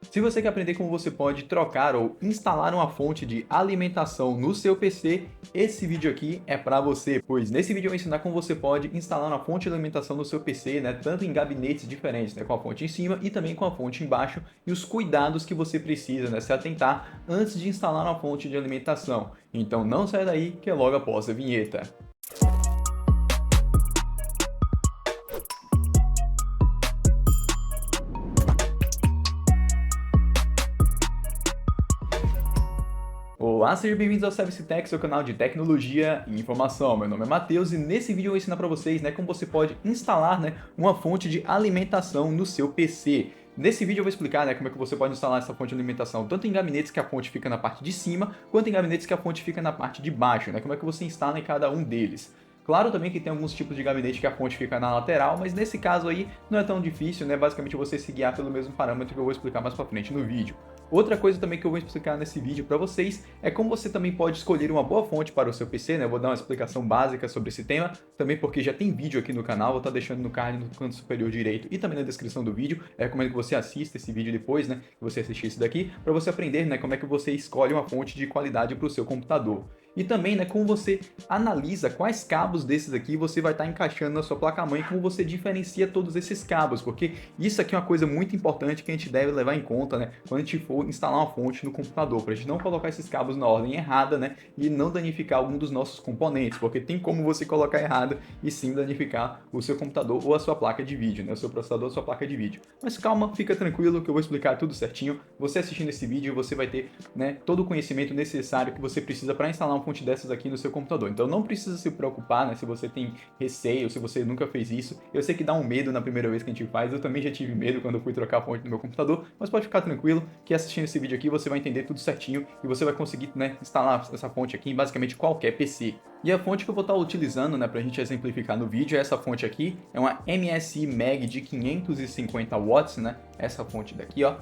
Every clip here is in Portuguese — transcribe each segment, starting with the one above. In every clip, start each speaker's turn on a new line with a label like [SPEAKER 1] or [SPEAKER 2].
[SPEAKER 1] Se você quer aprender como você pode trocar ou instalar uma fonte de alimentação no seu PC, esse vídeo aqui é para você, pois nesse vídeo eu vou ensinar como você pode instalar uma fonte de alimentação no seu PC, né, tanto em gabinetes diferentes, né, com a fonte em cima e também com a fonte embaixo, e os cuidados que você precisa, né, se atentar antes de instalar uma fonte de alimentação. Então não saia daí que é logo após a vinheta. Olá, sejam bem-vindos ao Service Tech, seu canal de tecnologia e informação. Meu nome é Matheus e nesse vídeo eu vou ensinar para vocês, né, como você pode instalar, né, uma fonte de alimentação no seu PC. Nesse vídeo eu vou explicar, né, como é que você pode instalar essa fonte de alimentação tanto em gabinetes que a fonte fica na parte de cima, quanto em gabinetes que a fonte fica na parte de baixo, né, como é que você instala em cada um deles. Claro também que tem alguns tipos de gabinete que a fonte fica na lateral, mas nesse caso aí não é tão difícil, né? Basicamente você se guiar pelo mesmo parâmetro que eu vou explicar mais pra frente no vídeo. Outra coisa também que eu vou explicar nesse vídeo para vocês é como você também pode escolher uma boa fonte para o seu PC, né? Eu vou dar uma explicação básica sobre esse tema, também porque já tem vídeo aqui no canal, vou estar deixando no card no canto superior direito e também na descrição do vídeo. Eu recomendo que você assista esse vídeo depois, né? Que você assistir esse daqui, para você aprender, né, como é que você escolhe uma fonte de qualidade para o seu computador. E também, né, como você analisa quais cabos desses aqui você vai estar encaixando na sua placa-mãe, como você diferencia todos esses cabos, porque isso aqui é uma coisa muito importante que a gente deve levar em conta, né, quando a gente for instalar uma fonte no computador, para a gente não colocar esses cabos na ordem errada, né, e não danificar algum dos nossos componentes, porque tem como você colocar errado e sim danificar o seu computador ou a sua placa de vídeo, né, o seu processador ou a sua placa de vídeo. Mas calma, fica tranquilo que eu vou explicar tudo certinho. Você assistindo esse vídeo, você vai ter, né, todo o conhecimento necessário que você precisa para instalar uma fonte dessas aqui no seu computador. Então não precisa se preocupar, né, se você tem receio, se você nunca fez isso. Eu sei que dá um medo na primeira vez que a gente faz, eu também já tive medo quando eu fui trocar a fonte do meu computador, mas pode ficar tranquilo que assistindo esse vídeo aqui você vai entender tudo certinho e você vai conseguir, né, instalar essa fonte aqui em basicamente qualquer PC. E a fonte que eu vou estar utilizando, né, pra gente exemplificar no vídeo é essa fonte aqui, é uma MSI Mag de 550 watts, né, essa fonte daqui, ó.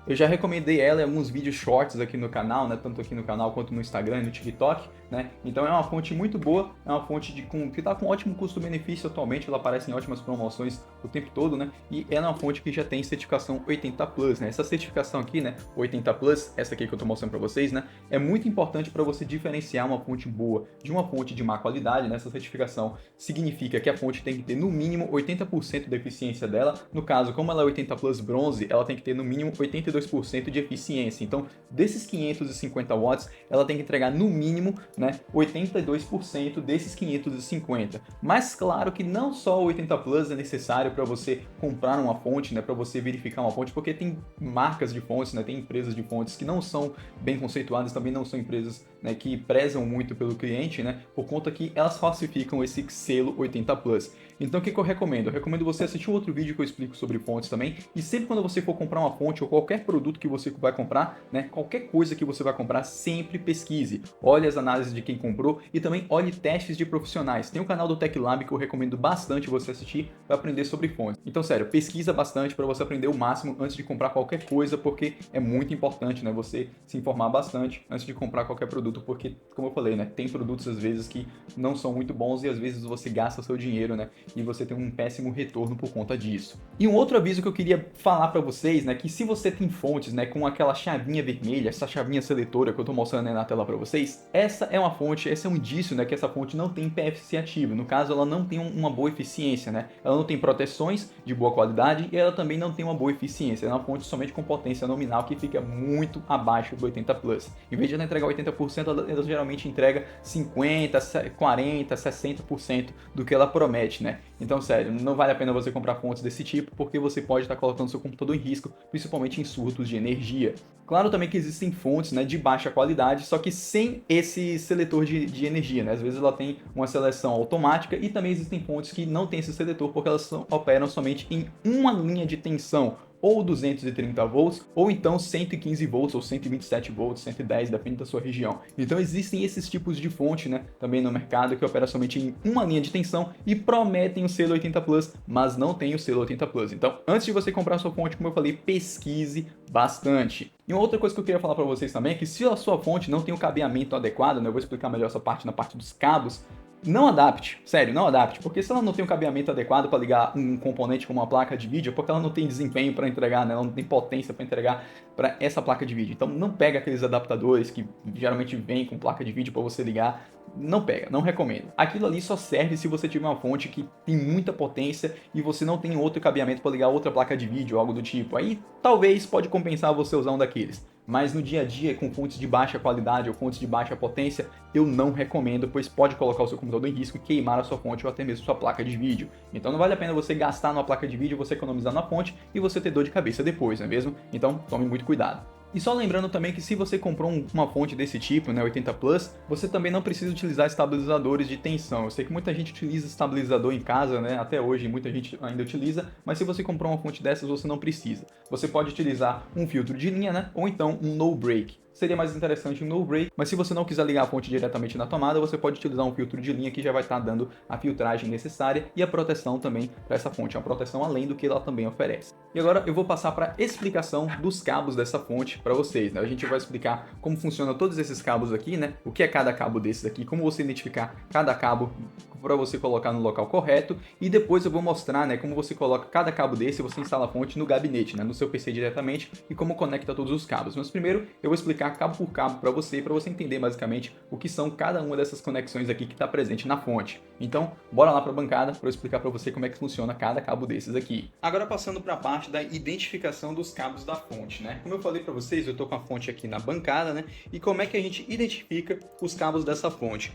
[SPEAKER 1] Eu já recomendei ela em alguns vídeos shorts aqui no canal, né? Tanto aqui no canal quanto no Instagram e no TikTok, né? Então é uma fonte muito boa, é uma fonte que está com ótimo custo-benefício atualmente, ela aparece em ótimas promoções o tempo todo, né? E ela é uma fonte que já tem certificação 80 Plus, né? Essa certificação aqui, né? 80 Plus, essa aqui que eu estou mostrando para vocês, né? É muito importante para você diferenciar uma fonte boa de uma fonte de má qualidade, né? Essa certificação significa que a fonte tem que ter no mínimo 80% da eficiência dela. No caso, como ela é 80 Plus bronze, ela tem que ter no mínimo 82% de eficiência. Então, desses 550 watts, ela tem que entregar no mínimo, né, 82% desses 550. Mas claro que não só o 80 Plus é necessário para você comprar uma fonte, né, para você verificar uma fonte, porque tem marcas de fontes, né, tem empresas de fontes que não são bem conceituadas, também não são empresas, né, que prezam muito pelo cliente, né, por conta que elas falsificam esse selo 80 Plus. Então o que eu recomendo? Eu recomendo você assistir um outro vídeo que eu explico sobre fontes também, e sempre quando você for comprar uma fonte ou qualquer produto que você vai comprar, né, qualquer coisa que você vai comprar, sempre pesquise. Olhe as análises de quem comprou e também olhe testes de profissionais. Tem o canal do Tech Lab que eu recomendo bastante você assistir para aprender sobre fontes. Então, sério, pesquisa bastante para você aprender o máximo antes de comprar qualquer coisa, porque é muito importante, né, você se informar bastante antes de comprar qualquer produto, porque, como eu falei, né, tem produtos às vezes que não são muito bons e às vezes você gasta seu dinheiro, né, e você tem um péssimo retorno por conta disso. E um outro aviso que eu queria falar para vocês, né, que se você tem fontes, né, com aquela chavinha vermelha, essa chavinha seletora que eu estou mostrando aí na tela para vocês, essa é uma fonte, esse é um indício, né, que essa fonte não tem PFC ativo. No caso, ela não tem uma boa eficiência, né? Ela não tem proteções de boa qualidade e ela também não tem uma boa eficiência. É uma fonte somente com potência nominal que fica muito abaixo do 80 Plus. Em vez de ela entregar 80%, ela geralmente entrega 50, 40, 60% do que ela promete, né? Então, sério, não vale a pena você comprar fontes desse tipo, porque você pode estar colocando seu computador em risco, principalmente em surtos de energia. Claro também que existem fontes, né, de baixa qualidade, só que sem esse seletor de energia, né? Às vezes ela tem uma seleção automática e também existem fontes que não têm esse seletor porque elas operam somente em uma linha de tensão, ou 230 volts, ou então 115 volts, ou 127 volts, 110, depende da sua região. Então existem esses tipos de fonte, né, também no mercado, que opera somente em uma linha de tensão e prometem o selo 80 Plus, mas não tem o selo 80 Plus. Então, antes de você comprar sua fonte, como eu falei, pesquise bastante. E uma outra coisa que eu queria falar para vocês também é que se a sua fonte não tem o cabeamento adequado, né, eu vou explicar melhor essa parte na parte dos cabos, Não adapte, sério, não adapte, porque se ela não tem um cabeamento adequado para ligar um componente como uma placa de vídeo, é porque ela não tem desempenho para entregar, né? Ela não tem potência para entregar para essa placa de vídeo. Então não pega aqueles adaptadores que geralmente vêm com placa de vídeo para você ligar. Não pega, não recomendo. Aquilo ali só serve se você tiver uma fonte que tem muita potência e você não tem outro cabeamento para ligar outra placa de vídeo ou algo do tipo. Aí talvez pode compensar você usar um daqueles. Mas no dia a dia, com fontes de baixa qualidade ou fontes de baixa potência, eu não recomendo, pois pode colocar o seu computador em risco e queimar a sua fonte ou até mesmo sua placa de vídeo. Então não vale a pena você gastar numa placa de vídeo, você economizar na fonte e você ter dor de cabeça depois, não é mesmo? Então tome muito cuidado. E só lembrando também que se você comprou uma fonte desse tipo, né, 80 Plus, você também não precisa utilizar estabilizadores de tensão. Eu sei que muita gente utiliza estabilizador em casa, né, até hoje muita gente ainda utiliza, mas se você comprou uma fonte dessas, você não precisa. Você pode utilizar um filtro de linha, né, ou então um no break. Seria mais interessante um no break, mas se você não quiser ligar a fonte diretamente na tomada, você pode utilizar um filtro de linha que já vai estar dando a filtragem necessária e a proteção também para essa fonte, uma proteção além do que ela também oferece. E agora eu vou passar para a explicação dos cabos dessa fonte para vocês, né? A gente vai explicar como funciona todos esses cabos aqui, né? O que é cada cabo desses aqui, como você identificar cada cabo para você colocar no local correto, e depois eu vou mostrar, né, como você coloca cada cabo desse, você instala a fonte no gabinete, né, no seu PC diretamente, e como conecta todos os cabos. Mas primeiro eu vou explicar cabo por cabo para você entender basicamente o que são cada uma dessas conexões aqui que está presente na fonte. Então, bora lá para a bancada para eu explicar para você como é que funciona cada cabo desses aqui. Agora passando para a parte da identificação dos cabos da fonte, né? Como eu falei para vocês, eu estou com a fonte aqui na bancada, né? E como é que a gente identifica os cabos dessa fonte?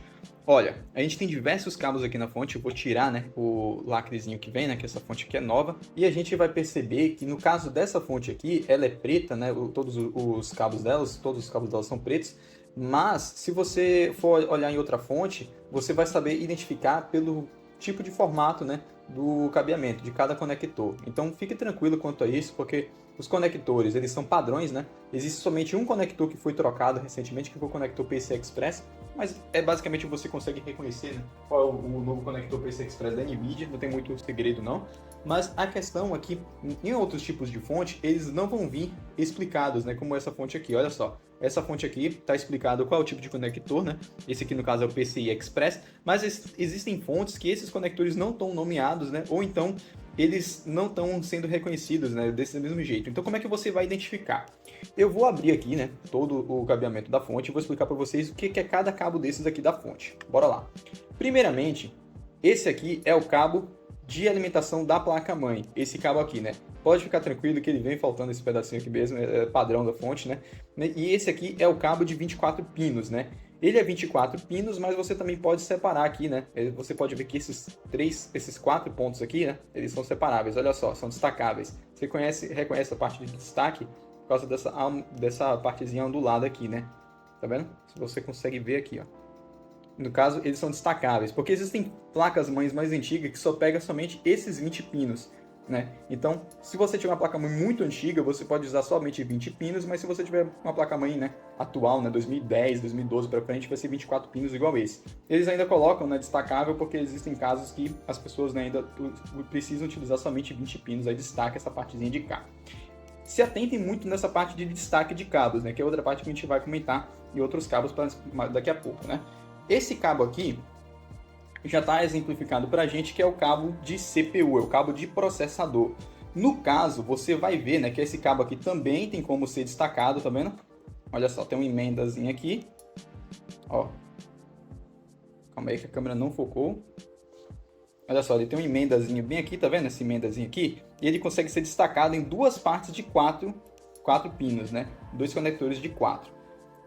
[SPEAKER 1] Olha, a gente tem diversos cabos aqui na fonte, eu vou tirar, né, o lacrezinho que vem, né, que essa fonte aqui é nova, e a gente vai perceber que no caso dessa fonte aqui, ela é preta, né, todos os cabos delas são pretos, mas se você for olhar em outra fonte, você vai saber identificar pelo tipo de formato, né, do cabeamento de cada conector. Então fique tranquilo quanto a isso, porque os conectores, eles são padrões, né? Existe somente um conector que foi trocado recentemente, que foi o conector PCI Express, mas basicamente você consegue reconhecer, né, qual é o novo conector PCI Express da NVIDIA, não tem muito segredo não. Mas a questão aqui, em outros tipos de fonte, eles não vão vir explicados, né, como essa fonte aqui, olha só. Essa fonte aqui está explicado qual é o tipo de conector, né? Esse aqui no caso é o PCI Express, mas existem fontes que esses conectores não estão nomeados, né? Ou então eles não estão sendo reconhecidos, né, desse mesmo jeito. Então como é que você vai identificar? Eu vou abrir aqui, né, todo o cabeamento da fonte e vou explicar para vocês o que é cada cabo desses aqui da fonte. Bora lá. Primeiramente, esse aqui é o cabo de alimentação da placa-mãe, esse cabo aqui, né? Pode ficar tranquilo que ele vem faltando esse pedacinho aqui mesmo, é padrão da fonte, né? E esse aqui é o cabo de 24 pinos, né? Ele é 24 pinos, mas você também pode separar aqui, né? Você pode ver que esses 4 pontos aqui, né? Eles são separáveis, olha só, são destacáveis. Você reconhece a parte de destaque por causa dessa partezinha ondulada aqui, né? Tá vendo? Se você consegue ver aqui, ó. No caso, eles são destacáveis, porque existem placas-mães mais antigas que só pegam somente esses 20 pinos, né? Então, se você tiver uma placa-mãe muito antiga, você pode usar somente 20 pinos, mas se você tiver uma placa-mãe, né, atual, né, 2010, 2012 para frente, vai ser 24 pinos igual esse. Eles ainda colocam, né, destacável, porque existem casos que as pessoas, né, ainda precisam utilizar somente 20 pinos, aí destaca essa partezinha de cá. Se atentem muito nessa parte de destaque de cabos, né, que é outra parte que a gente vai comentar em outros cabos daqui a pouco, né? Esse cabo aqui já está exemplificado para a gente, que é o cabo de CPU, é o cabo de processador. No caso, você vai ver, né, que esse cabo aqui também tem como ser destacado, tá vendo? Olha só, tem uma emendazinha aqui. Ó. Calma aí que a câmera não focou. Olha só, ele tem uma emendazinha bem aqui, tá vendo essa emendazinha aqui? E ele consegue ser destacado em duas partes de 4 pinos, né? Dois conectores de 4.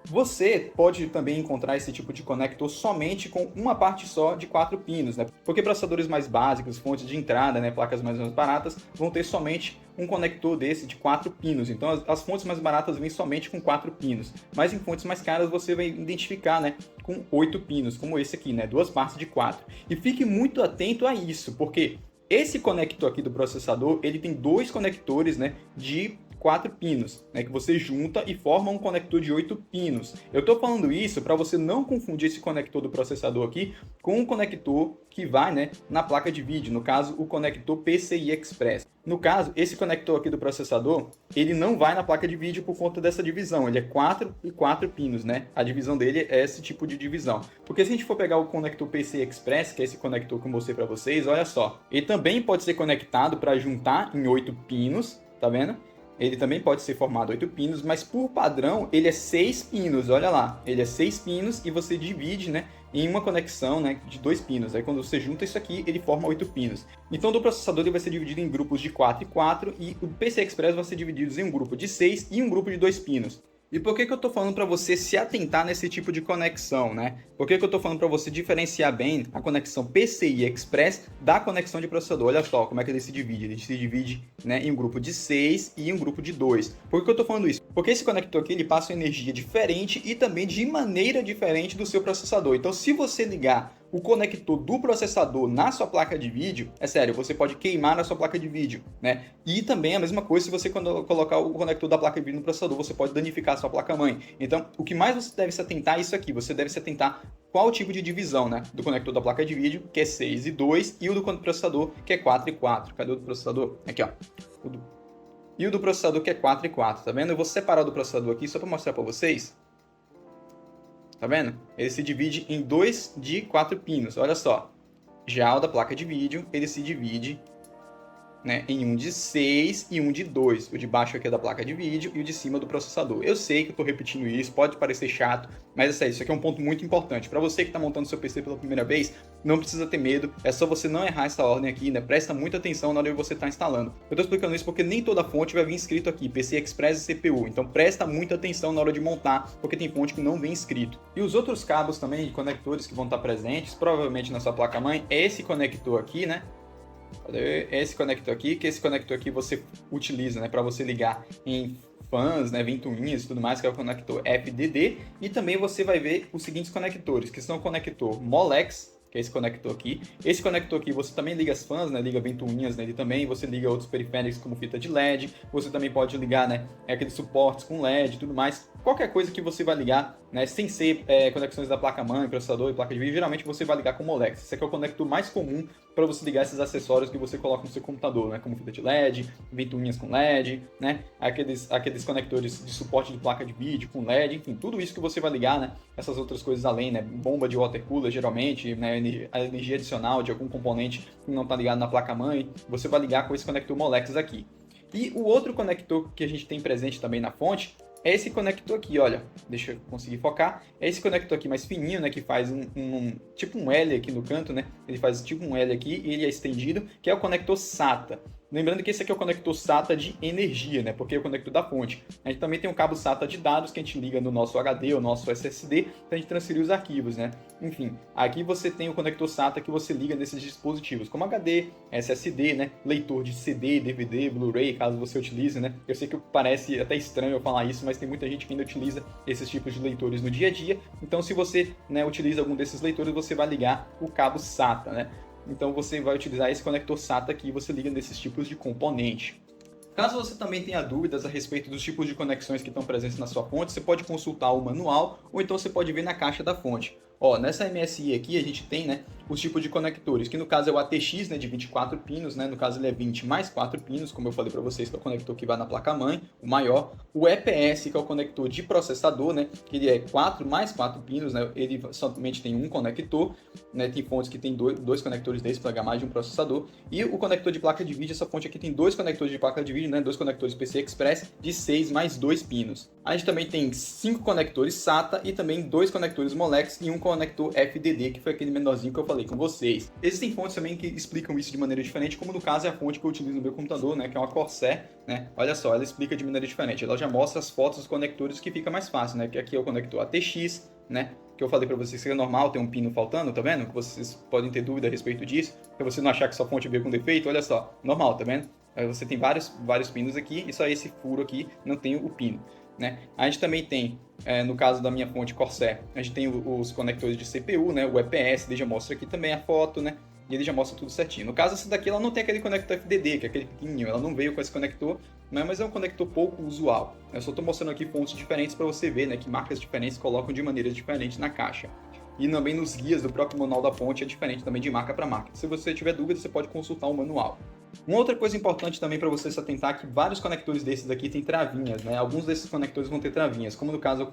[SPEAKER 1] Você pode também encontrar esse tipo de conector somente com uma parte só de 4 pinos, né? Porque processadores mais básicos, fontes de entrada, né, placas mais baratas, vão ter somente um conector desse de 4 pinos. Então as fontes mais baratas vêm somente com 4 pinos. Mas em fontes mais caras você vai identificar, né, com 8 pinos, como esse aqui, né, duas partes de 4. E fique muito atento a isso, porque esse conector aqui do processador, ele tem dois conectores, né, de 4 pinos, né, que você junta e forma um conector de 8 pinos. Eu estou falando isso para você não confundir esse conector do processador aqui com o conector que vai, né, na placa de vídeo, no caso o conector PCI Express. No caso, esse conector aqui do processador, ele não vai na placa de vídeo por conta dessa divisão, ele é 4 e 4 pinos, né? A divisão dele é esse tipo de divisão. Porque se a gente for pegar o conector PCI Express, que é esse conector que eu mostrei para vocês, olha só, ele também pode ser conectado para juntar em 8 pinos, tá vendo? Ele também pode ser formado 8 pinos, mas por padrão ele é 6 pinos, olha lá. Ele é 6 pinos e você divide, né, em uma conexão, né, de 2 pinos. Aí quando você junta isso aqui, ele forma 8 pinos. Então do processador ele vai ser dividido em grupos de 4 e 4 e o PCI Express vai ser dividido em um grupo de 6 e um grupo de 2 pinos. E por que eu estou falando para você se atentar nesse tipo de conexão, né? Por que eu estou falando para você diferenciar bem a conexão PCI Express da conexão de processador? Olha só como é que ele se divide. Ele se divide, né, em um grupo de 6 e em um grupo de 2. Por que eu estou falando isso? Porque esse conector aqui ele passa energia diferente e também de maneira diferente do seu processador. Então se você ligar o conector do processador na sua placa de vídeo, é sério, você pode queimar na sua placa de vídeo, né? E também a mesma coisa se você colocar o conector da placa de vídeo no processador, você pode danificar a sua placa-mãe. Então, o que mais você deve se atentar é isso aqui, você deve se atentar qual o tipo de divisão, né? Do conector da placa de vídeo, que é 6 e 2, e o do processador, que é 4 e 4. Cadê o do processador? Aqui, ó. E o do processador, que é 4 e 4, tá vendo? Eu vou separar o do processador aqui só para mostrar para vocês. Tá vendo? Ele se divide em 2 de 4 pinos, olha só. Já o da placa de vídeo, ele se divide, né, em um de 6 e um de 2. O de baixo aqui é da placa de vídeo e o de cima do processador. Eu sei que eu estou repetindo isso, pode parecer chato, mas é sério, isso aqui é um ponto muito importante. Para você que está montando seu PC pela primeira vez, não precisa ter medo, é só você não errar essa ordem aqui, né? Presta muita atenção na hora que você está instalando. Eu estou explicando isso porque nem toda fonte vai vir escrito aqui, PCI Express e CPU, então presta muita atenção na hora de montar, porque tem fonte que não vem escrito. E os outros cabos também, de conectores que vão estar presentes, provavelmente na sua placa-mãe, é esse conector aqui, né? Esse conector aqui, que esse conector aqui você utiliza, né, para você ligar em fãs, né, ventoinhas e tudo mais, que é o conector FDD, e também você vai ver os seguintes conectores, que são o conector Molex, que é esse conector aqui. Esse conector aqui você também liga as fãs, né, liga ventoinhas nele também, você liga outros periféricos como fita de LED, você também pode ligar, né, aqueles suportes com LED e tudo mais. Qualquer coisa que você vai ligar, né, sem ser conexões da placa-mãe, processador e placa de vídeo, geralmente você vai ligar com Molex. Esse aqui é o conector mais comum para você ligar esses acessórios que você coloca no seu computador, né, como fita de LED, ventoinhas com LED, né, aqueles conectores de suporte de placa de vídeo com LED, enfim, tudo isso que você vai ligar, né, essas outras coisas além, né, bomba de water cooler geralmente, né, a energia adicional de algum componente que não está ligado na placa-mãe, você vai ligar com esse conector Molex aqui. E o outro conector que a gente tem presente também na fonte é esse conector aqui, olha, deixa eu conseguir focar, é esse conector aqui mais fininho, né, que faz tipo um L aqui no canto, né, ele faz tipo um L aqui e ele é estendido, que é o conector SATA. Lembrando que esse aqui é o conector SATA de energia, né? Porque é o conector da fonte. A gente também tem um cabo SATA de dados que a gente liga no nosso HD ou nosso SSD para a gente transferir os arquivos, né? Enfim, aqui você tem o conector SATA que você liga nesses dispositivos, como HD, SSD, né? Leitor de CD, DVD, Blu-ray, caso você utilize, né? Eu sei que parece até estranho eu falar isso, mas tem muita gente que ainda utiliza esses tipos de leitores no dia a dia. Então, se você, né, utiliza algum desses leitores, você vai ligar o cabo SATA, né? Então você vai utilizar esse conector SATA aqui e você liga nesses tipos de componente. Caso você também tenha dúvidas a respeito dos tipos de conexões que estão presentes na sua fonte, você pode consultar o manual ou então você pode ver na caixa da fonte. Ó, nessa MSI aqui a gente tem, né, os tipos de conectores, que no caso é o ATX, né, de 24 pinos, né, no caso ele é 20 mais 4 pinos, como eu falei para vocês, que é o conector que vai na placa-mãe, o maior. O EPS, que é o conector de processador, né, que ele é 4 mais 4 pinos, né, ele somente tem um conector, né, tem fontes que tem dois conectores desses para mais de um processador. E o conector de placa de vídeo, essa fonte aqui tem dois conectores de placa de vídeo, né, dois conectores PCI Express de 6 mais 2 pinos. A gente também tem 5 conectores SATA e também 2 conectores Molex e um conector FDD, que foi aquele menorzinho que eu falei com vocês. Existem fontes também que explicam isso de maneira diferente, como no caso é a fonte que eu utilizo no meu computador, né, que é uma Corsair, né? Olha só, ela explica de maneira diferente. Ela já mostra as fotos dos conectores que fica mais fácil, né? Que aqui é o conector ATX, né? Que eu falei para vocês que é normal ter um pino faltando, tá vendo? Que vocês podem ter dúvida a respeito disso, para você não achar que sua fonte veio com defeito, olha só, normal, tá vendo? Aí você tem vários pinos aqui e só esse furo aqui não tem o pino, né? A gente também tem, no caso da minha fonte Corsair, a gente tem os conectores de CPU, né? O EPS, ele já mostra aqui também a foto, né? E ele já mostra tudo certinho. No caso, essa daqui ela não tem aquele conector FDD, que é aquele pequenininho, ela não veio com esse conector, né? Mas é um conector pouco usual. Eu só estou mostrando aqui fontes diferentes para você ver, né, que marcas diferentes colocam de maneiras diferentes na caixa. E também nos guias do próprio manual da fonte é diferente também de marca para marca. Se você tiver dúvida, você pode consultar o manual. Uma outra coisa importante também para você se atentar é que vários conectores desses aqui têm travinhas, né? Alguns desses conectores vão ter travinhas, como no caso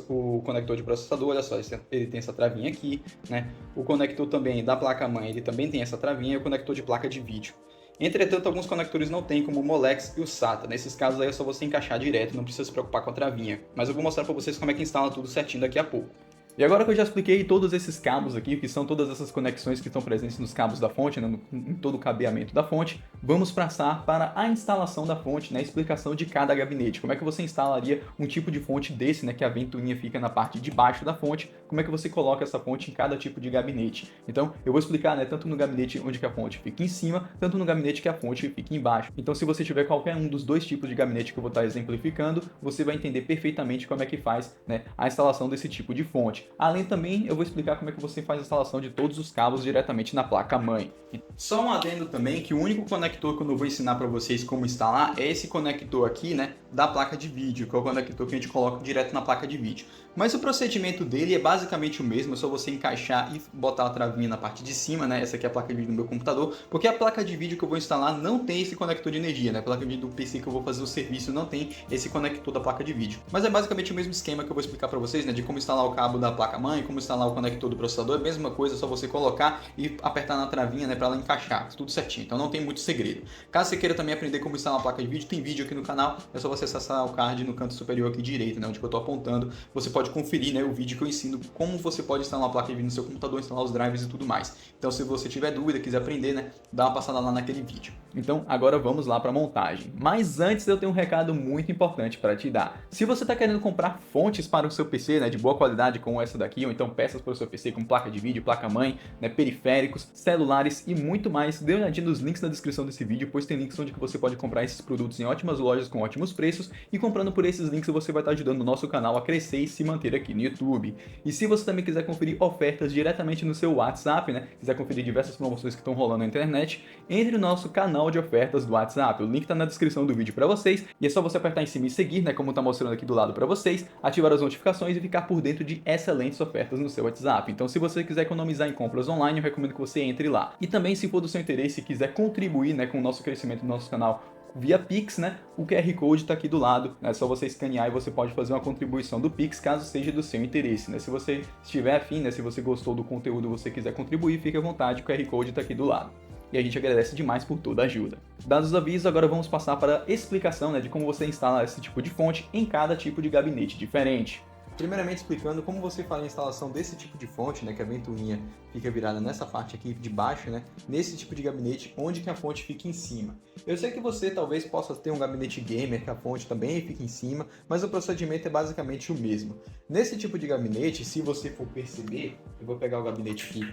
[SPEAKER 1] o conector de processador, olha só, ele tem essa travinha aqui, né? O conector também da placa-mãe, ele também tem essa travinha, e o conector de placa de vídeo. Entretanto, alguns conectores não tem, como o Molex e o SATA. Nesses casos aí é só você encaixar direto, não precisa se preocupar com a travinha. Mas eu vou mostrar para vocês como é que instala tudo certinho daqui a pouco. E agora que eu já expliquei todos esses cabos aqui, que são todas essas conexões que estão presentes nos cabos da fonte, né, em todo o cabeamento da fonte, vamos passar para a instalação da fonte, né, a explicação de cada gabinete. Como é que você instalaria um tipo de fonte desse, né, que a ventoinha fica na parte de baixo da fonte, como é que você coloca essa fonte em cada tipo de gabinete. Então, eu vou explicar, né, tanto no gabinete onde que a fonte fica em cima, tanto no gabinete que a fonte fica embaixo. Então, se você tiver qualquer um dos dois tipos de gabinete que eu vou estar exemplificando, você vai entender perfeitamente como é que faz, né, a instalação desse tipo de fonte. Além também, eu vou explicar como é que você faz a instalação de todos os cabos diretamente na placa-mãe. Só um adendo também, que o único conector que eu não vou ensinar para vocês como instalar é esse conector aqui, né, da placa de vídeo, que é o conector que a gente coloca direto na placa de vídeo. Mas o procedimento dele é basicamente o mesmo, é só você encaixar e botar a travinha na parte de cima, né, essa aqui é a placa de vídeo do meu computador, porque a placa de vídeo que eu vou instalar não tem esse conector de energia, né, a placa de vídeo do PC que eu vou fazer o serviço não tem esse conector da placa de vídeo. Mas é basicamente o mesmo esquema que eu vou explicar para vocês, né, de como instalar o cabo da placa-mãe, como instalar o conector do processador, é a mesma coisa, é só você colocar e apertar na travinha, né, para ela encaixar, tudo certinho, então não tem muito segredo. Caso você queira também aprender como instalar uma placa de vídeo, tem vídeo aqui no canal, é só você acessar o card no canto superior aqui direito, né, onde eu tô apontando, você pode conferir, né, o vídeo que eu ensino como você pode instalar uma placa de vídeo no seu computador, instalar os drivers e tudo mais. Então se você tiver dúvida, quiser aprender, né, dá uma passada lá naquele vídeo. Então agora vamos lá para a montagem. Mas antes eu tenho um recado muito importante para te dar. Se você está querendo comprar fontes para o seu PC, né, de boa qualidade como essa daqui, ou então peças para o seu PC como placa de vídeo, placa-mãe, né, periféricos, celulares e muito mais, dê uma olhadinha nos links na descrição desse vídeo, pois tem links onde você pode comprar esses produtos em ótimas lojas com ótimos preços, e comprando por esses links você vai estar ajudando o nosso canal a crescer e se manter aqui no YouTube. E se você também quiser conferir ofertas diretamente no seu WhatsApp, né, quiser conferir diversas promoções que estão rolando na internet, entre no nosso canal de ofertas do WhatsApp. O link está na descrição do vídeo para vocês, e é só você apertar em cima e seguir, né, como está mostrando aqui do lado para vocês, ativar as notificações e ficar por dentro de excelentes ofertas no seu WhatsApp. Então, se você quiser economizar em compras online, eu recomendo que você entre lá. E também, se for do seu interesse e quiser contribuir, né, com o nosso crescimento do nosso canal via Pix, né? O QR Code está aqui do lado, é só você escanear e você pode fazer uma contribuição do Pix, caso seja do seu interesse, né? Se você estiver afim, né? Se você gostou do conteúdo e você quiser contribuir, fique à vontade, o QR Code está aqui do lado. E a gente agradece demais por toda a ajuda. Dados os avisos, agora vamos passar para a explicação, né, de como você instala esse tipo de fonte em cada tipo de gabinete diferente. Primeiramente explicando como você faz a instalação desse tipo de fonte, né, que a ventoinha fica virada nessa parte aqui de baixo, né, nesse tipo de gabinete, onde que a fonte fica em cima. Eu sei que você talvez possa ter um gabinete gamer que a fonte também fica em cima, mas o procedimento é basicamente o mesmo. Nesse tipo de gabinete, se você for perceber, eu vou pegar o gabinete aqui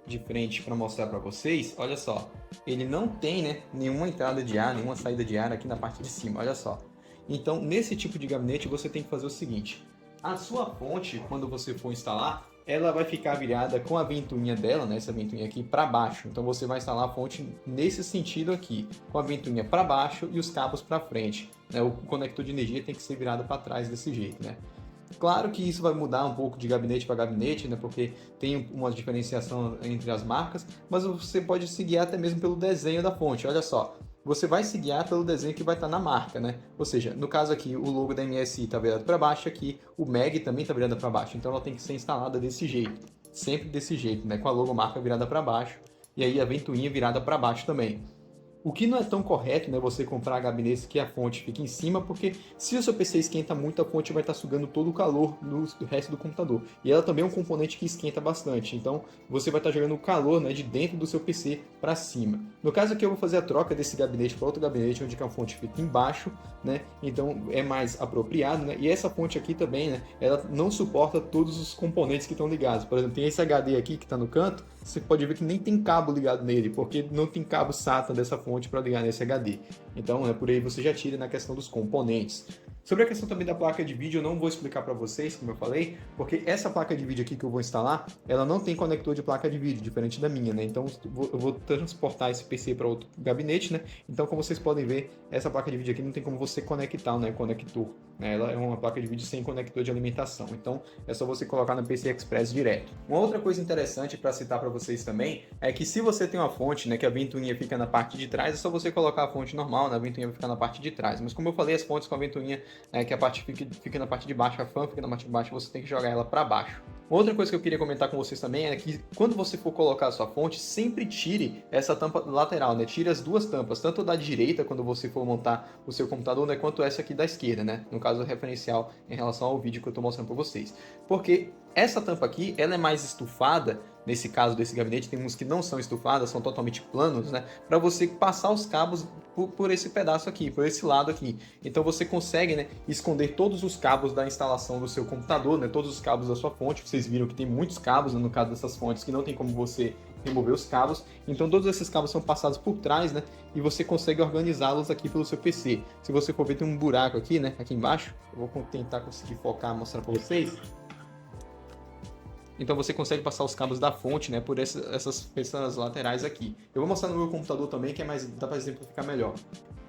[SPEAKER 1] de frente para mostrar para vocês, olha só, ele não tem, né, nenhuma entrada de ar, nenhuma saída de ar aqui na parte de cima, olha só. Então, nesse tipo de gabinete, você tem que fazer o seguinte: a sua fonte, quando você for instalar, ela vai ficar virada com a ventoinha dela, né, essa ventoinha aqui, para baixo. Então você vai instalar a fonte nesse sentido aqui, com a ventoinha para baixo e os cabos para frente, né? O conector de energia tem que ser virado para trás desse jeito, né? Claro que isso vai mudar um pouco de gabinete para gabinete, né, porque tem uma diferenciação entre as marcas, mas você pode se guiar até mesmo pelo desenho da fonte. Olha só, você vai se guiar pelo desenho que vai estar na marca, né? Ou seja, no caso aqui, o logo da MSI está virado para baixo, aqui o MEG também está virado para baixo, então ela tem que ser instalada desse jeito, sempre desse jeito, né, com a logomarca virada para baixo e aí a ventoinha virada para baixo também. O que não é tão correto, né, você comprar gabinetes que a fonte fica em cima, porque se o seu PC esquenta muito, a fonte vai estar sugando todo o calor do resto do computador. E ela também é um componente que esquenta bastante, então você vai estar jogando o calor, né, de dentro do seu PC para cima. No caso aqui eu vou fazer a troca desse gabinete para outro gabinete, onde a fonte fica embaixo, né, então é mais apropriado, né, e essa fonte aqui também, né, ela não suporta todos os componentes que estão ligados. Por exemplo, tem esse HD aqui que está no canto, você pode ver que nem tem cabo ligado nele, porque não tem cabo SATA dessa fonte para ligar nesse HD. Então, por aí você já tira na questão dos componentes. Sobre a questão também da placa de vídeo, eu não vou explicar para vocês, como eu falei, porque essa placa de vídeo aqui que eu vou instalar, ela não tem conector de placa de vídeo, diferente da minha, né? Então eu vou transportar esse PC para outro gabinete, né? Então, como vocês podem ver, essa placa de vídeo aqui não tem como você conectar, né? Conector, né? Ela é uma placa de vídeo sem conector de alimentação. Então, é só você colocar no PC Express direto. Uma outra coisa interessante para citar para vocês também é que se você tem uma fonte, né, que a ventoinha fica na parte de trás, é só você colocar a fonte normal, né? A ventoinha vai ficar na parte de trás. Mas como eu falei, as fontes com a ventoinha que a parte fica na parte de baixo, a fan fica na parte de baixo, você tem que jogar ela para baixo. Outra coisa que eu queria comentar com vocês também é que quando você for colocar a sua fonte, sempre tire essa tampa lateral, né? Tire as duas tampas, tanto da direita quando você for montar o seu computador, né, quanto essa aqui da esquerda, né? No caso, referencial em relação ao vídeo que eu estou mostrando para vocês. Porque essa tampa aqui, ela é mais estufada, nesse caso desse gabinete, tem uns que não são estufadas, são totalmente planos, né? Para você passar os cabos por esse pedaço aqui, por esse lado aqui. Então você consegue, né, esconder todos os cabos da instalação do seu computador, né? Todos os cabos da sua fonte. Vocês viram que tem muitos cabos, né, no caso dessas fontes, que não tem como você remover os cabos. Então todos esses cabos são passados por trás, né? E você consegue organizá-los aqui pelo seu PC. Se você for ver, tem um buraco aqui, né? Aqui embaixo. Eu vou tentar conseguir focar, mostrar para vocês. Então você consegue passar os cabos da fonte, né, por essas laterais aqui. Eu vou mostrar no meu computador também, que dá para exemplificar melhor.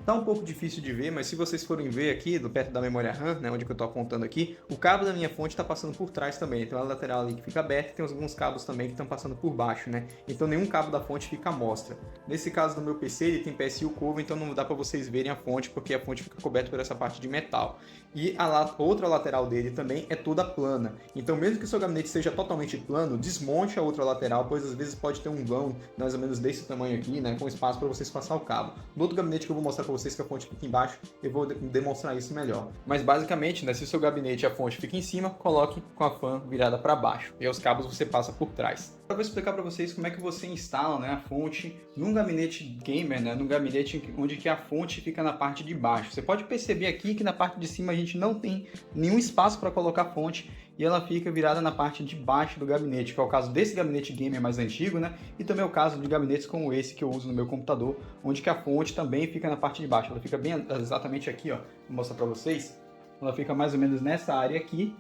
[SPEAKER 1] Tá um pouco difícil de ver, mas se vocês forem ver aqui, perto da memória RAM, né, onde eu estou apontando aqui, o cabo da minha fonte está passando por trás também. Tem uma lateral ali que fica aberta e tem alguns cabos também que estão passando por baixo, né? Então nenhum cabo da fonte fica à mostra. Nesse caso do meu PC, ele tem PSU Curvo, então não dá para vocês verem a fonte, porque a fonte fica coberta por essa parte de metal. E a outra lateral dele também é toda plana. Então mesmo que o seu gabinete seja totalmente plano, desmonte a outra lateral, pois às vezes pode ter um vão mais ou menos desse tamanho aqui, né, com espaço para vocês passar o cabo. No outro gabinete que eu vou mostrar para vocês, que a fonte fica embaixo, eu vou demonstrar isso melhor. Mas basicamente, né, se o seu gabinete e a fonte fica em cima, coloque com a fan virada para baixo. E os cabos você passa por trás. Eu vou explicar para vocês como é que você instala, né, a fonte num gabinete gamer, né, num gabinete onde que a fonte fica na parte de baixo. Você pode perceber aqui que na parte de cima a gente não tem nenhum espaço para colocar a fonte e ela fica virada na parte de baixo do gabinete, que é o caso desse gabinete gamer mais antigo, né? E também é o caso de gabinetes como esse que eu uso no meu computador, onde que a fonte também fica na parte de baixo. Ela fica bem exatamente aqui, ó. Vou mostrar para vocês. Ela fica mais ou menos nessa área aqui.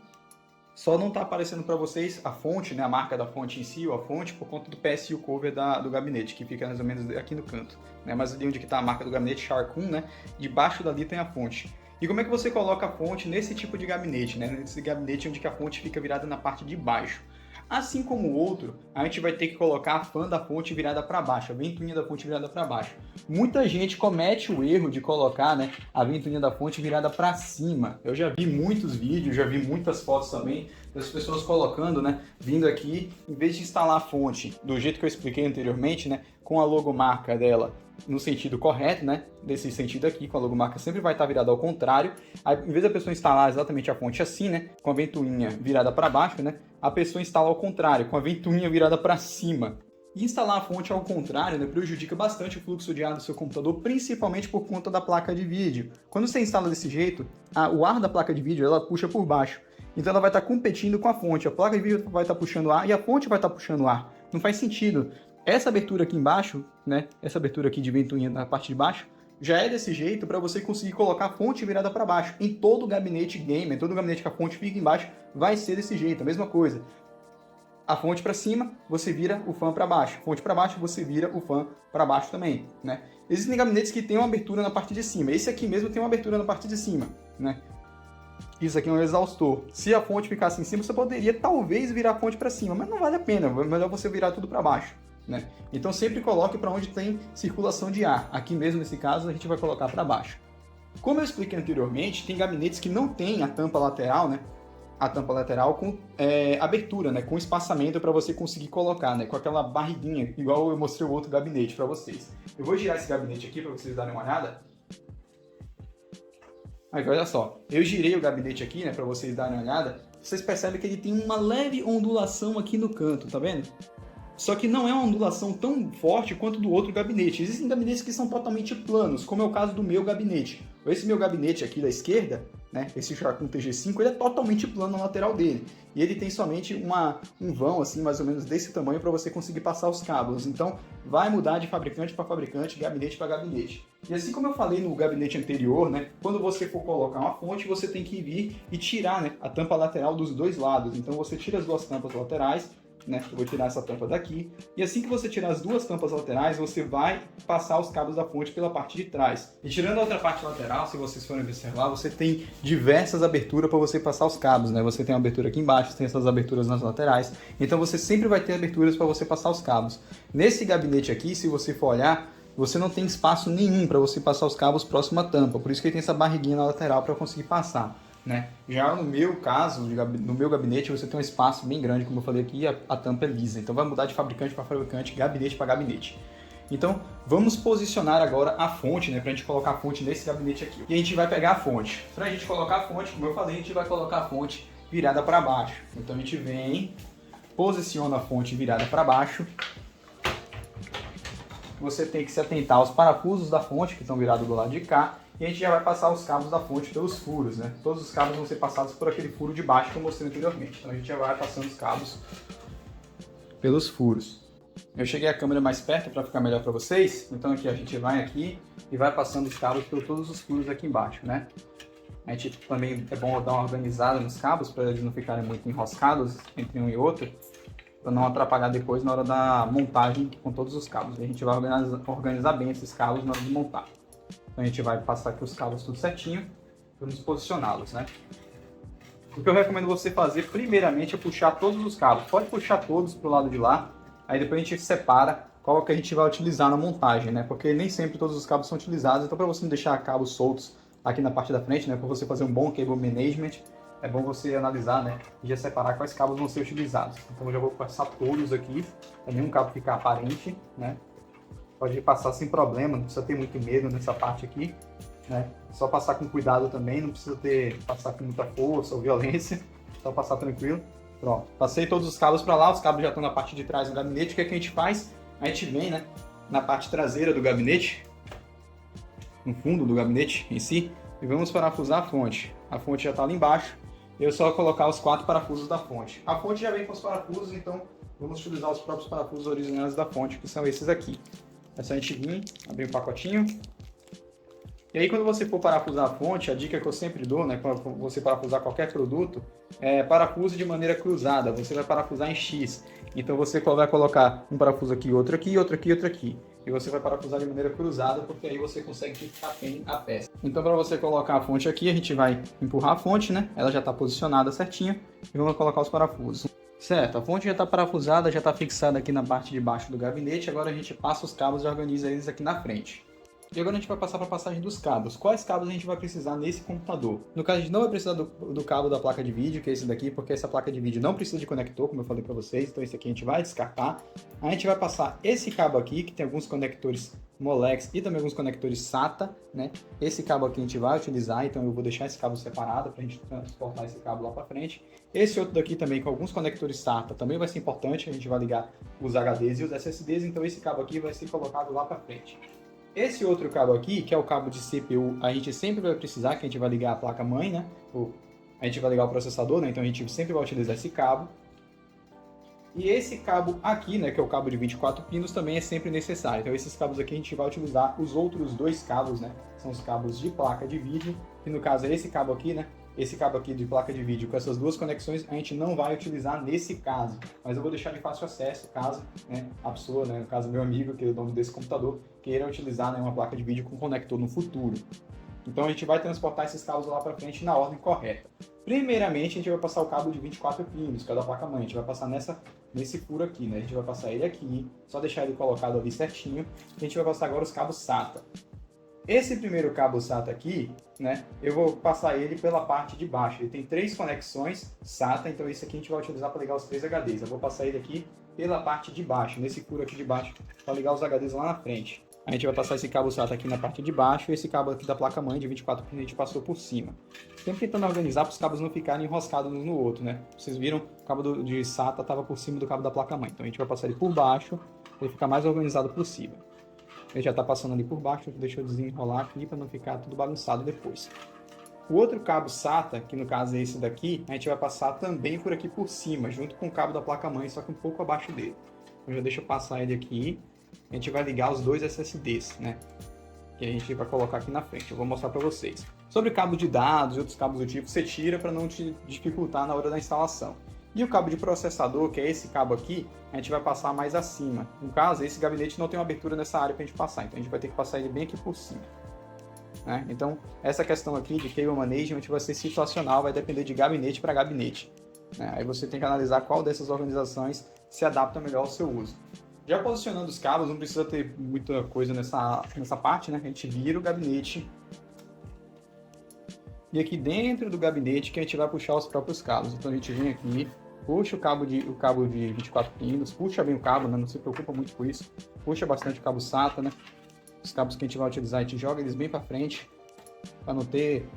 [SPEAKER 1] Só não está aparecendo para vocês a fonte, né, a marca da fonte em si, ou a fonte, por conta do PSU cover do gabinete, que fica mais ou menos aqui no canto. Né? Mas ali onde está a marca do gabinete, Shark 1, né, debaixo dali tem a fonte. E como é que você coloca a fonte nesse tipo de gabinete, né, nesse gabinete onde que a fonte fica virada na parte de baixo? Assim como o outro, a gente vai ter que colocar a fan da fonte virada para baixo, a ventoinha da fonte virada para baixo. Muita gente comete o erro de colocar, né, a ventoinha da fonte virada para cima. Eu já vi muitos vídeos, já vi muitas fotos também das pessoas colocando, né, vindo aqui, em vez de instalar a fonte do jeito que eu expliquei anteriormente, né, com a logomarca dela no sentido correto, né? Desse sentido aqui, com a logomarca sempre vai estar virada ao contrário. Aí, em vez da pessoa instalar exatamente a fonte assim, né? Com a ventoinha virada para baixo, né? A pessoa instala ao contrário, com a ventoinha virada para cima. E instalar a fonte ao contrário, né, prejudica bastante o fluxo de ar do seu computador, principalmente por conta da placa de vídeo. Quando você instala desse jeito, o ar da placa de vídeo ela puxa por baixo. Então ela vai estar competindo com a fonte. A placa de vídeo vai estar puxando ar e a fonte vai estar puxando ar. Não faz sentido. Essa abertura aqui embaixo, né, essa abertura aqui de ventoinha na parte de baixo, já é desse jeito para você conseguir colocar a fonte virada para baixo. Em todo gabinete gamer, todo gabinete que a fonte fica embaixo, vai ser desse jeito, a mesma coisa. A fonte para cima, você vira o fan para baixo. Fonte para baixo, você vira o fan para baixo também, né? Existem gabinetes que tem uma abertura na parte de cima. Esse aqui mesmo tem uma abertura na parte de cima, né? Isso aqui é um exaustor. Se a fonte ficasse em cima, você poderia talvez virar a fonte para cima, mas não vale a pena. É melhor você virar tudo para baixo, né? Então sempre coloque para onde tem circulação de ar. Aqui mesmo nesse caso a gente vai colocar para baixo. Como eu expliquei anteriormente, tem gabinetes que não tem a tampa lateral, né? A tampa lateral com abertura, né? Com espaçamento para você conseguir colocar, né? Com aquela barriguinha, igual eu mostrei o outro gabinete para vocês. Eu vou girar esse gabinete aqui para vocês darem uma olhada. Aí, olha só, eu girei o gabinete aqui, né? Para vocês darem uma olhada. Vocês percebem que ele tem uma leve ondulação aqui no canto, tá vendo? Só que não é uma ondulação tão forte quanto do outro gabinete. Existem gabinetes que são totalmente planos, como é o caso do meu gabinete. Esse meu gabinete aqui da esquerda, né? Esse Sharkoon TG5, ele é totalmente plano na lateral dele. E ele tem somente um vão, assim, mais ou menos desse tamanho para você conseguir passar os cabos. Então, vai mudar de fabricante para fabricante, gabinete para gabinete. E assim como eu falei no gabinete anterior, né? Quando você for colocar uma fonte, você tem que vir e tirar, né, a tampa lateral dos dois lados. Então, você tira as duas tampas laterais, né? Eu vou tirar essa tampa daqui. E assim que você tirar as duas tampas laterais, você vai passar os cabos da fonte pela parte de trás. E tirando a outra parte lateral, se vocês forem observar, você tem diversas aberturas para você passar os cabos, né? Você tem uma abertura aqui embaixo, tem essas aberturas nas laterais. Então você sempre vai ter aberturas para você passar os cabos. Nesse gabinete aqui, se você for olhar, você não tem espaço nenhum para você passar os cabos próximo à tampa. Por isso que ele tem essa barriguinha na lateral para conseguir passar, né? Já no meu caso, no meu gabinete, você tem um espaço bem grande, como eu falei aqui, a tampa é lisa. Então vai mudar de fabricante para fabricante, gabinete para gabinete. Então vamos posicionar agora a fonte, né, para a gente colocar a fonte nesse gabinete aqui. E a gente vai pegar a fonte. Para a gente colocar a fonte, como eu falei, a gente vai colocar a fonte virada para baixo. Então a gente vem, posiciona a fonte virada para baixo. Você tem que se atentar aos parafusos da fonte, que estão virados do lado de cá. E a gente já vai passar os cabos da fonte pelos furos, né? Todos os cabos vão ser passados por aquele furo de baixo que eu mostrei anteriormente. Então a gente já vai passando os cabos pelos furos. Eu cheguei a câmera mais perto para ficar melhor para vocês. Então aqui a gente vai aqui e vai passando os cabos por todos os furos aqui embaixo, né? A gente também é bom dar uma organizada nos cabos para eles não ficarem muito enroscados entre um e outro, para não atrapalhar depois na hora da montagem com todos os cabos. A gente vai organizar bem esses cabos na hora de montar. Então a gente vai passar aqui os cabos tudo certinho, vamos posicioná-los, né? O que eu recomendo você fazer primeiramente é puxar todos os cabos. Pode puxar todos para o lado de lá, aí depois a gente separa qual que a gente vai utilizar na montagem, né? Porque nem sempre todos os cabos são utilizados, então para você não deixar cabos soltos aqui na parte da frente, né? Para você fazer um bom cable management, é bom você analisar, né? E já separar quais cabos vão ser utilizados. Então eu já vou passar todos aqui, para nenhum cabo ficar aparente, né? Pode passar sem problema, não precisa ter muito medo nessa parte aqui, né? Só passar com cuidado também, não precisa passar com muita força ou violência, só passar tranquilo. Pronto, passei todos os cabos para lá, os cabos já estão na parte de trás do gabinete. O que é que a gente faz? A gente vem, né, na parte traseira do gabinete, no fundo do gabinete em si, e vamos parafusar a fonte. A fonte já está ali embaixo, eu só colocar os 4 parafusos da fonte. A fonte já vem com os parafusos, então vamos utilizar os próprios parafusos originais da fonte, que são esses aqui. É só a gente vir, abrir um pacotinho. E aí quando você for parafusar a fonte, a dica que eu sempre dou, né, quando você parafusar qualquer produto, é parafuse de maneira cruzada. Você vai parafusar em X. Então você vai colocar um parafuso aqui, outro aqui, outro aqui, outro aqui. E você vai parafusar de maneira cruzada, porque aí você consegue fixar bem a peça. Então para você colocar a fonte aqui, a gente vai empurrar a fonte, né? Ela já está posicionada certinho. E vamos colocar os parafusos. Certo, a fonte já está parafusada, já está fixada aqui na parte de baixo do gabinete. Agora a gente passa os cabos e organiza eles aqui na frente. E agora a gente vai passar para a passagem dos cabos. Quais cabos a gente vai precisar nesse computador? No caso, a gente não vai precisar do cabo da placa de vídeo, que é esse daqui, porque essa placa de vídeo não precisa de conector, como eu falei para vocês. Então esse aqui a gente vai descartar. A gente vai passar esse cabo aqui, que tem alguns conectores Molex e também alguns conectores SATA, né? Esse cabo aqui a gente vai utilizar, então eu vou deixar esse cabo separado para a gente transportar esse cabo lá para frente. Esse outro daqui também com alguns conectores SATA também vai ser importante, a gente vai ligar os HDs e os SSDs, então esse cabo aqui vai ser colocado lá para frente. Esse outro cabo aqui, que é o cabo de CPU, a gente sempre vai precisar, que a gente vai ligar a placa-mãe, né? Ou a gente vai ligar o processador, né? Então a gente sempre vai utilizar esse cabo. E esse cabo aqui, né, que é o cabo de 24 pinos, também é sempre necessário. Então esses cabos aqui a gente vai utilizar os outros dois cabos, né? São os cabos de placa de vídeo, que no caso é esse cabo aqui, né? Esse cabo aqui de placa de vídeo com essas duas conexões a gente não vai utilizar nesse caso, mas eu vou deixar de fácil acesso caso, né, a pessoa, né, no caso meu amigo, que é o dono desse computador, queira utilizar, né, uma placa de vídeo com conector no futuro. Então a gente vai transportar esses cabos lá para frente na ordem correta. Primeiramente a gente vai passar o cabo de 24 pinos, que é da placa-mãe, a gente vai passar nesse furo aqui, né? A gente vai passar ele aqui, só deixar ele colocado ali certinho, e a gente vai passar agora os cabos SATA. Esse primeiro cabo SATA aqui, né, eu vou passar ele pela parte de baixo. Ele tem 3 conexões SATA, então esse aqui a gente vai utilizar para ligar os 3 HDs. Eu vou passar ele aqui pela parte de baixo, nesse furo aqui de baixo, para ligar os HDs lá na frente. A gente vai passar esse cabo SATA aqui na parte de baixo e esse cabo aqui da placa-mãe de 24 pinos a gente passou por cima. Sempre tentando organizar para os cabos não ficarem enroscados um no outro, né? Vocês viram, o cabo de SATA estava por cima do cabo da placa-mãe. Então a gente vai passar ele por baixo, para ele ficar mais organizado possível. Ele já está passando ali por baixo, deixa eu desenrolar aqui para não ficar tudo bagunçado depois.
[SPEAKER 2] O outro cabo SATA, que no caso é esse daqui, a gente vai passar também por aqui por cima, junto com o cabo da placa-mãe, só que um pouco abaixo dele. Então já deixa eu passar ele aqui. A gente vai ligar os dois SSDs, né? Que a gente vai colocar aqui na frente. Eu vou mostrar para vocês. Sobre cabo de dados e outros cabos do tipo, você tira para não te dificultar na hora da instalação. E o cabo de processador, que é esse cabo aqui, a gente vai passar mais acima. No caso, esse gabinete não tem uma abertura nessa área para a gente passar, então a gente vai ter que passar ele bem aqui por cima. Né? Então, essa questão aqui de cable management vai ser situacional, vai depender de gabinete para gabinete. Né? Aí você tem que analisar qual dessas organizações se adapta melhor ao seu uso. Já posicionando os cabos, não precisa ter muita coisa nessa parte, né? A gente vira o gabinete. E aqui dentro do gabinete que a gente vai puxar os próprios cabos. Então a gente vem aqui, puxa o cabo de 24 pinos, puxa bem o cabo, né? Não se preocupa muito com isso. Puxa bastante o cabo SATA, né? Os cabos que a gente vai utilizar, a gente joga eles bem para frente, para não ter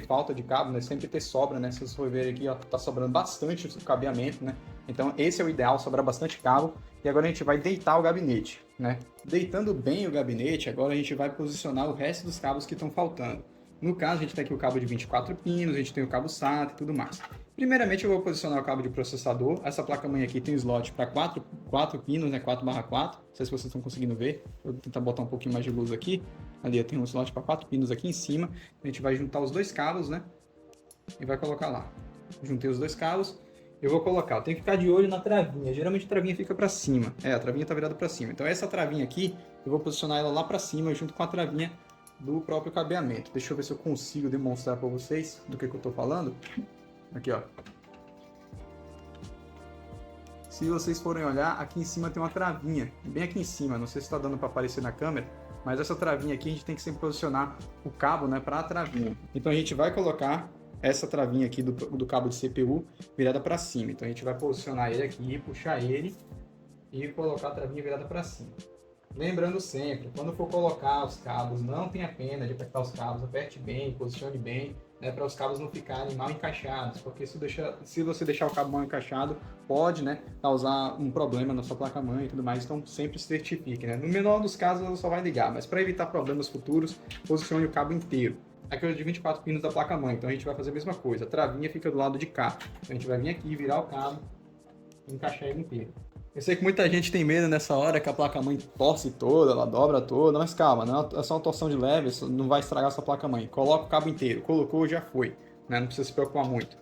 [SPEAKER 2] falta de cabo, né? Sempre ter sobra, né? Se vocês forem ver aqui, ó, tá sobrando bastante o cabeamento, né? Então esse é o ideal, sobrar bastante cabo. E agora a gente vai deitar o gabinete, né? Deitando bem o gabinete, agora a gente vai posicionar o resto dos cabos que estão faltando. No caso, a gente tem aqui o cabo de 24 pinos, a gente tem o cabo SATA e tudo mais. Primeiramente, eu vou posicionar o cabo de processador. Essa placa-mãe aqui tem slot para 4 pinos, né? 4/4. Não sei se vocês estão conseguindo ver. Vou tentar botar um pouquinho mais de luz aqui. Ali tem um slot para 4 pinos aqui em cima. A gente vai juntar os dois cabos, né? E vai colocar lá. Juntei os dois cabos. Eu vou colocar, eu tenho que ficar de olho na travinha. Geralmente a travinha fica para cima. A travinha está virada para cima. Então essa travinha aqui, eu vou posicionar ela lá para cima junto com a travinha do próprio cabeamento. Deixa eu ver se eu consigo demonstrar para vocês do que eu estou falando. Aqui, ó. Se vocês forem olhar, aqui em cima tem uma travinha. Bem aqui em cima, não sei se está dando para aparecer na câmera, mas essa travinha aqui a gente tem que sempre posicionar o cabo, né, para a travinha. Então a gente vai colocar essa travinha aqui do cabo de CPU virada para cima. Então a gente vai posicionar ele aqui, puxar ele e colocar a travinha virada para cima. Lembrando sempre, quando for colocar os cabos, não tenha pena de apertar os cabos, aperte bem, posicione bem, né, para os cabos não ficarem mal encaixados, porque se você deixar o cabo mal encaixado, pode, né, causar um problema na sua placa-mãe e tudo mais, então sempre se certifique. Né? No menor dos casos, ela só vai ligar, mas para evitar problemas futuros, posicione o cabo inteiro. Aqui é o de 24 pinos da placa-mãe, então a gente vai fazer a mesma coisa, a travinha fica do lado de cá, então a gente vai vir aqui, virar o cabo e encaixar ele inteiro. Eu sei que muita gente tem medo nessa hora que a placa-mãe torce toda, ela dobra toda, mas calma, não é só uma torção de leve, isso não vai estragar a sua placa-mãe. Coloca o cabo inteiro, colocou, já foi, né? Não precisa se preocupar muito.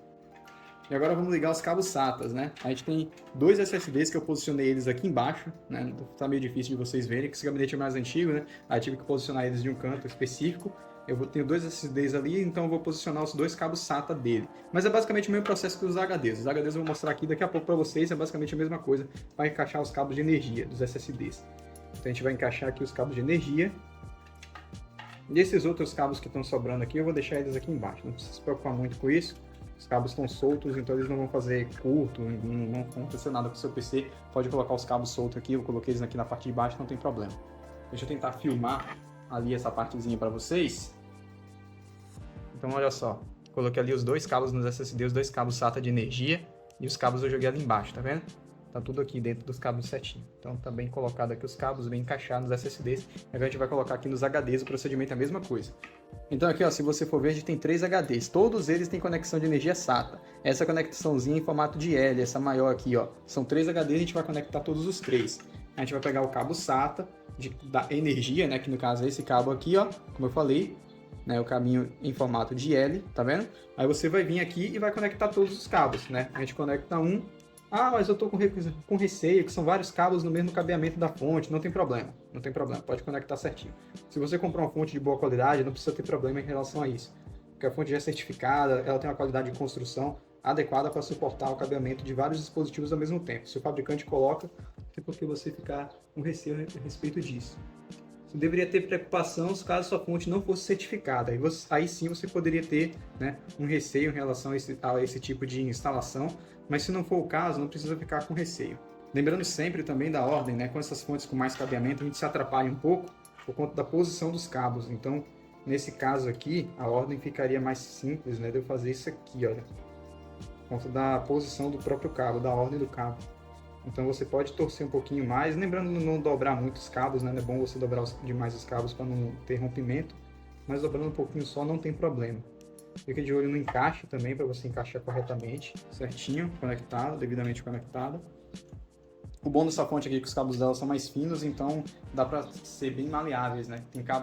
[SPEAKER 2] E agora vamos ligar os cabos SATAs, né? A gente tem dois SSDs que eu posicionei eles aqui embaixo, né? Tá meio difícil de vocês verem, que esse gabinete é mais antigo, né? Aí tive que posicionar eles de um canto específico. Eu tenho dois SSDs ali, então eu vou posicionar os dois cabos SATA dele. Mas é basicamente o mesmo processo que os HDs. Os HDs eu vou mostrar aqui daqui a pouco para vocês, é basicamente a mesma coisa para encaixar os cabos de energia dos SSDs. Então a gente vai encaixar aqui os cabos de energia. E esses outros cabos que estão sobrando aqui, eu vou deixar eles aqui embaixo. Não precisa se preocupar muito com isso. Os cabos estão soltos, então eles não vão fazer curto, não vão acontecer nada com o seu PC. Pode colocar os cabos soltos aqui, eu coloquei eles aqui na parte de baixo, não tem problema. Deixa eu tentar filmar ali essa partezinha para vocês. Então olha só, coloquei ali os dois cabos nos SSD, os dois cabos SATA de energia e os cabos eu joguei ali embaixo, tá vendo? Tá tudo aqui dentro dos cabos certinho. Então tá bem colocado aqui os cabos, bem encaixados nos SSDs. E agora a gente vai colocar aqui nos HDs, o procedimento é a mesma coisa. Então aqui ó, se você for ver, a gente tem 3 HDs, todos eles têm conexão de energia SATA. Essa conexãozinha em formato de L, essa maior aqui ó, são 3 HDs, a gente vai conectar todos os 3. A gente vai pegar o cabo SATA da energia, né, que no caso é esse cabo aqui ó, como eu falei. Né, o caminho em formato de L, tá vendo? Aí você vai vir aqui e vai conectar todos os cabos, né? A gente conecta um. Ah, mas eu tô com receio, que são vários cabos no mesmo cabeamento da fonte. Não tem problema, não tem problema, pode conectar certinho. Se você comprar uma fonte de boa qualidade, não precisa ter problema em relação a isso. Porque a fonte já é certificada, ela tem uma qualidade de construção adequada para suportar o cabeamento de vários dispositivos ao mesmo tempo. Se o fabricante coloca, não tem por que você ficar com receio a respeito disso. Você deveria ter preocupação caso sua fonte não fosse certificada. Aí sim você poderia ter, né, um receio em relação a esse tipo de instalação, mas se não for o caso, não precisa ficar com receio. Lembrando sempre também da ordem, né, com essas fontes com mais cabeamento, a gente se atrapalha um pouco por conta da posição dos cabos. Então, nesse caso aqui, a ordem ficaria mais simples, né, de eu fazer isso aqui, olha, por conta da posição do próprio cabo, da ordem do cabo. Então você pode torcer um pouquinho mais, lembrando de não dobrar muitos cabos, né? Não é bom você dobrar demais os cabos para não ter rompimento, mas dobrando um pouquinho só não tem problema. Fica de olho no encaixe também, para você encaixar corretamente, certinho, conectado, devidamente conectado. O bom dessa fonte aqui é que os cabos dela são mais finos, então dá para ser bem maleáveis, né?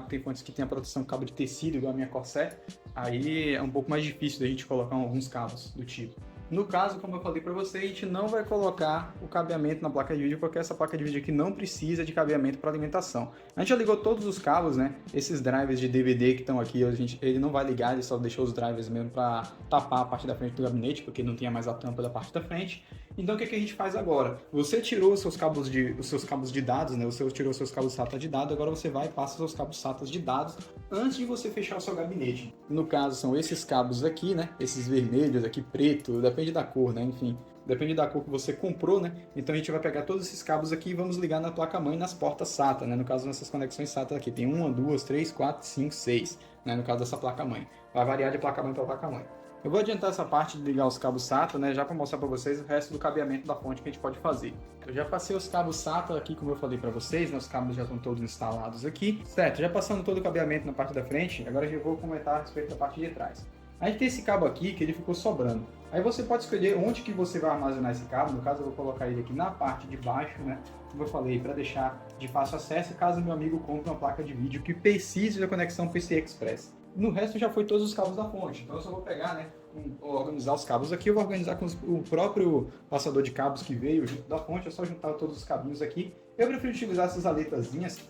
[SPEAKER 2] Tem fontes que tem a proteção cabo de tecido, igual a minha Corsair, aí é um pouco mais difícil da gente colocar alguns cabos do tipo. No caso, como eu falei para você, a gente não vai colocar o cabeamento na placa de vídeo, porque essa placa de vídeo aqui não precisa de cabeamento para alimentação. A gente já ligou todos os cabos, né? Esses drivers de DVD que estão aqui, ele não vai ligar, ele só deixou os drivers mesmo para tapar a parte da frente do gabinete, porque não tinha mais a tampa da parte da frente. Então o que a gente faz agora? Você tirou os seus cabos de dados, né? Você tirou os seus cabos SATA de dados, agora você vai e passa os seus cabos SATA de dados antes de você fechar o seu gabinete. No caso, são esses cabos aqui, né? Esses vermelhos aqui, preto, depende da cor, né? Enfim, depende da cor que você comprou, né? Então a gente vai pegar todos esses cabos aqui e vamos ligar na placa-mãe nas portas SATA, né? No caso, nessas conexões SATA aqui, tem 1, 2, 3, 4, 5, 6, né? No caso dessa placa-mãe. Vai variar de placa-mãe para placa-mãe. Eu vou adiantar essa parte de ligar os cabos SATA, né, já para mostrar para vocês o resto do cabeamento da fonte que a gente pode fazer. Eu já passei os cabos SATA aqui, como eu falei para vocês, né, os cabos já estão todos instalados aqui. Certo, já passando todo o cabeamento na parte da frente, agora eu vou comentar a respeito da parte de trás. A gente tem esse cabo aqui que ele ficou sobrando. Aí você pode escolher onde que você vai armazenar esse cabo. No caso, eu vou colocar ele aqui na parte de baixo, né? Como eu falei, para deixar de fácil acesso caso meu amigo compre uma placa de vídeo que precise da conexão PCI Express. No resto já foi todos os cabos da fonte. Então eu só vou pegar, né? Organizar os cabos aqui. Eu vou organizar com o próprio passador de cabos que veio junto da fonte. É só juntar todos os cabinhos aqui. Eu prefiro utilizar essas aletazinhas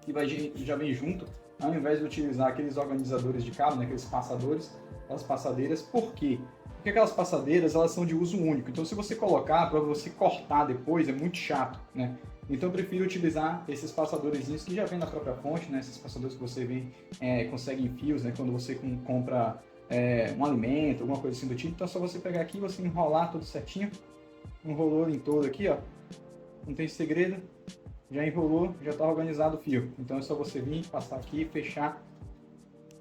[SPEAKER 2] que já vem junto, ao invés de utilizar aqueles organizadores de cabo, né? Aqueles passadores, aquelas passadeiras. Por quê? Porque aquelas passadeiras, elas são de uso único. Então se você colocar para você cortar depois, é muito chato, né? Então eu prefiro utilizar esses passadores que já vem na própria fonte, né? Esses passadores que você vê, consegue em fios, né? Quando você compra um alimento, alguma coisa assim do tipo. Então é só você pegar aqui e você enrolar tudo certinho. Enrolou em todo aqui, ó. Não tem segredo. Já enrolou, já está organizado o fio. Então é só você vir, passar aqui, fechar.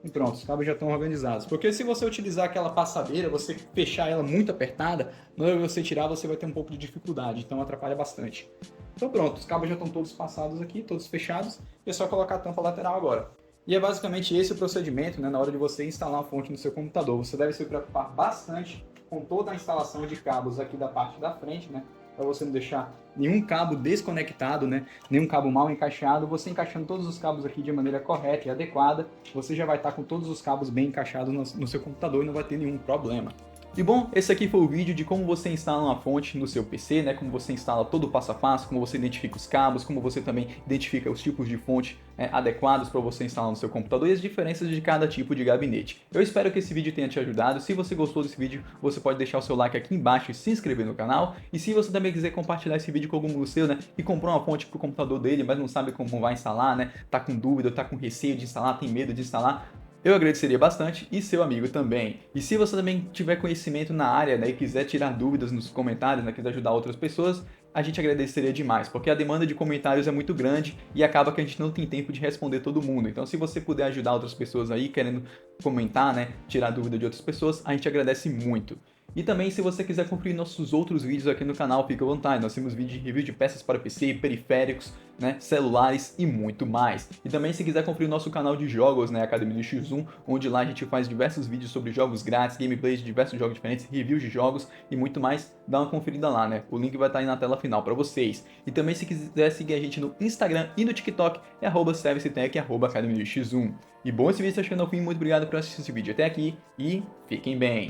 [SPEAKER 2] E pronto, os cabos já estão organizados. Porque se você utilizar aquela passadeira, você fechar ela muito apertada, na hora que você tirar, você vai ter um pouco de dificuldade. Então atrapalha bastante. Então pronto, os cabos já estão todos passados aqui, todos fechados. E é só colocar a tampa lateral agora. E é basicamente esse o procedimento, né, na hora de você instalar uma fonte no seu computador. Você deve se preocupar bastante com toda a instalação de cabos aqui da parte da frente, né? Para você não deixar nenhum cabo desconectado, né? Nenhum cabo mal encaixado. Você encaixando todos os cabos aqui de maneira correta e adequada, você já vai estar com todos os cabos bem encaixados no seu computador e não vai ter nenhum problema. E bom, esse aqui foi o vídeo de como você instala uma fonte no seu PC, né? Como você instala todo o passo a passo, como você identifica os cabos, como você também identifica os tipos de fonte adequados para você instalar no seu computador e as diferenças de cada tipo de gabinete. Eu espero que esse vídeo tenha te ajudado. Se você gostou desse vídeo, você pode deixar o seu like aqui embaixo e se inscrever no canal. E se você também quiser compartilhar esse vídeo com algum amigo seu, né? E comprou uma fonte para o computador dele, mas não sabe como vai instalar, né? Tá com dúvida, tá com receio de instalar, tem medo de instalar. Eu agradeceria bastante e seu amigo também. E se você também tiver conhecimento na área, né, e quiser tirar dúvidas nos comentários, né, quiser ajudar outras pessoas, a gente agradeceria demais, porque a demanda de comentários é muito grande e acaba que a gente não tem tempo de responder todo mundo. Então se você puder ajudar outras pessoas aí, querendo comentar, né, tirar dúvida de outras pessoas, a gente agradece muito. E também, se você quiser conferir nossos outros vídeos aqui no canal, fica à vontade. Nós temos vídeo de review de peças para PC, periféricos, né, celulares e muito mais. E também, se quiser conferir o nosso canal de jogos, né, Academia do X1, onde lá a gente faz diversos vídeos sobre jogos grátis, gameplays de diversos jogos diferentes, reviews de jogos e muito mais, dá uma conferida lá, né? O link vai estar aí na tela final para vocês. E também, se quiser seguir a gente no Instagram e no TikTok, é @servicetech, @Academia do X1. E bom, esse vídeo está chegando ao fim. Muito obrigado por assistir esse vídeo até aqui e fiquem bem!